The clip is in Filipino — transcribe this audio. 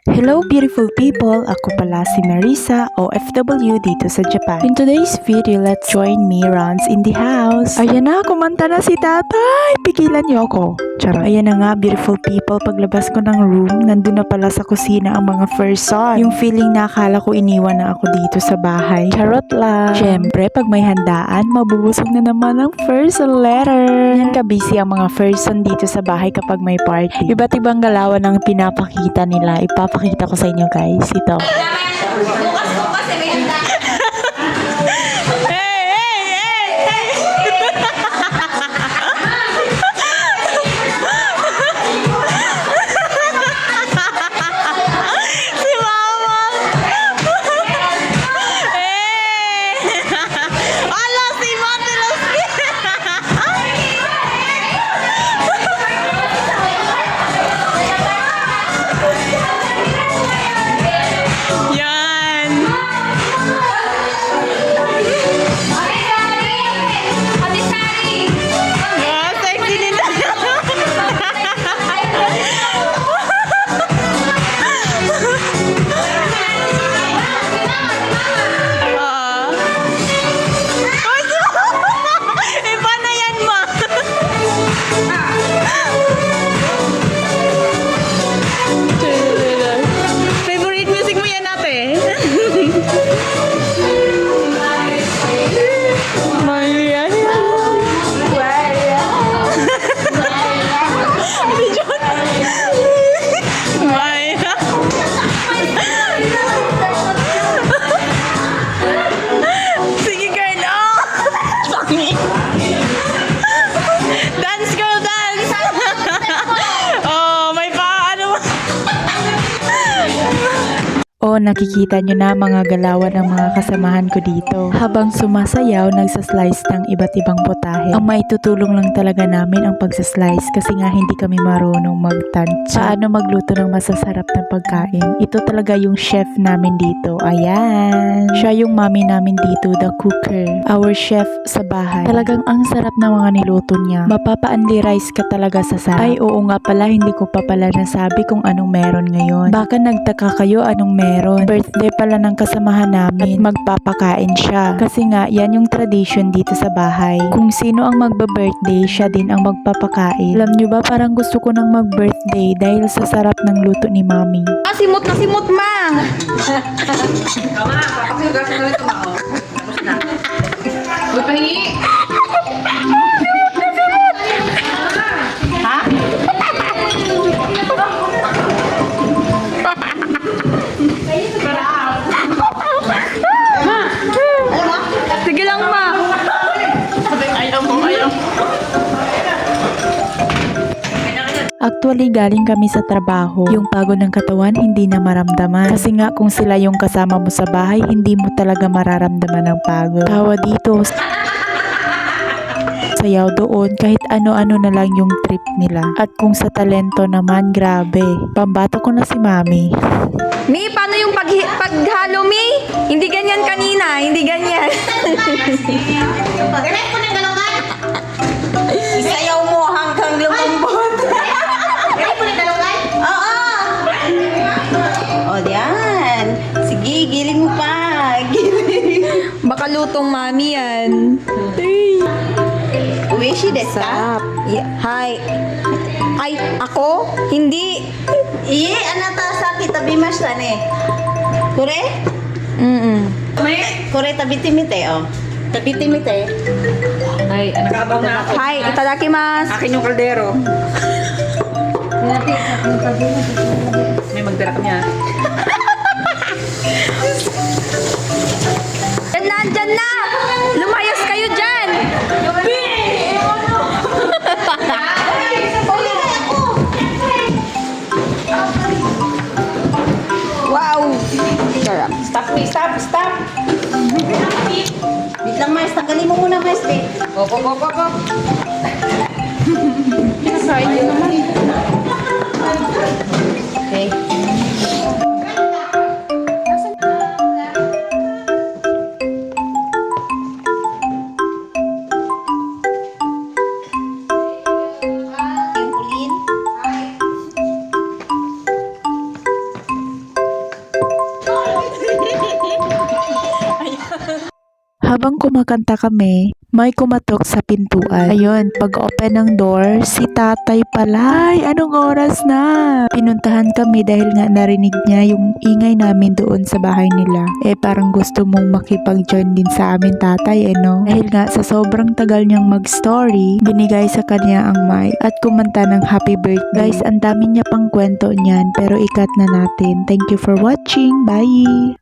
Hello beautiful people! Ako pala si Marisa, OFW dito sa Japan. In today's video, let's join me runs in the house. Ayan na, kumanta na si tatay! Pigilan niyo ako. Charot. Ayan na nga beautiful people, paglabas ko ng room, nandun na pala sa kusina ang mga person. Yung feeling na akala ko iniwan na ako dito sa bahay. Charot lang. Siyempre, pag may handaan, mabubusog na naman ang first letter. Yan ka-busy ang mga person dito sa bahay kapag may party. Iba't ibang galawan ang pinapakita nila. Ipapakita ko sa inyo guys. Ito. Bukas ko kasi may handa. Si Mama! Ala, si Mama! Yan! Ate Sari! Oh, sexy nila! Ah. Ay, si Mama! Iba na yan, Ma! Favorite music mo yan, ate? Maria. Maya. Sige girl, oh! Dance girl, dance! Oh, may paano. Oh, nakikita nyo na mga galawan ng mga kasamahan ko dito. Habang sumasayaw, nagsaslice ng iba't ibang putahe. Ang maitutulong lang talaga namin ang pagsaslice kasi nga hindi kami marunong magtansya. Paano magluto ng masasarap na pagkain? Ito talaga yung chef namin dito. Ayan. Siya yung mami namin dito, the cooker. Our chef sa bahay. Talagang ang sarap na mga niluto niya. Mapapa-unli rice ka talaga sa sarap. Ay, oo nga pala, hindi ko pa pala nasabi kung anong meron ngayon. Baka nagtaka kayo anong meron. Birthday pala ng kasamahan namin. At magpapakain siya. Kasi nga, yan yung tradition dito sa bahay. Kung sino ang magba-birthday, siya din ang magpapakain. Alam nyo ba, parang gusto ko nang mag-birthday dahil sa sarap ng luto ni mami. Simot na simot, ma! Tama, papakasugasan na ito, Mao. Tapos na. Magpahingi. Ha? Sige lang, ma! Ayaw mo, ayaw mo. Actually, galing kami sa trabaho. Yung pagod ng katawan, hindi na maramdaman. Kasi nga, kung sila yung kasama mo sa bahay, hindi mo talaga mararamdaman ng pagod. Tawa dito, sayaw doon, kahit ano-ano na lang yung trip nila. At kung sa talento naman, grabe. Pambato ko na si Mami. Mi, paano yung paghalo, Mi? Hindi ganyan kanina, hindi ganyan. Ganit ko na galungan. Isayaw mo hanggang lumambot. Ganit ko na galungan? Oo. O, diyan. Sige, giling mo pa. Giling. Baka lutong mami yan. Uwishi desu ka? Hi. Ay, ako? Hindi. Iye, anata sa kitabimashita ne. Kore? Kore tabitimite, oh. Tabitimite. Ay, nakabang na ako. Hi, itadakimasu. Akin yung kaldero. May magdala ka niya. Dyan na! Lumayas kayo dyan! Wow! Sarap. Stop me, stop. Wait lang, Mars. Tanggalin mo muna, Mars, babe. Go. Pinasahin niyo naman. Okay. Yung kulin. Habang kumakanta kami, may kumatok sa pintuan. Ayun, pag-open ng door, si tatay pala. Ay, anong oras na? Pinuntahan kami dahil nga narinig niya yung ingay namin doon sa bahay nila. Parang gusto mong makipag-join din sa amin tatay no? Dahil nga sa sobrang tagal niyang mag-story, binigay sa kanya ang mic at kumanta ng happy birthday. Guys, ang dami niya pang kwento niyan pero ikat na natin. Thank you for watching. Bye!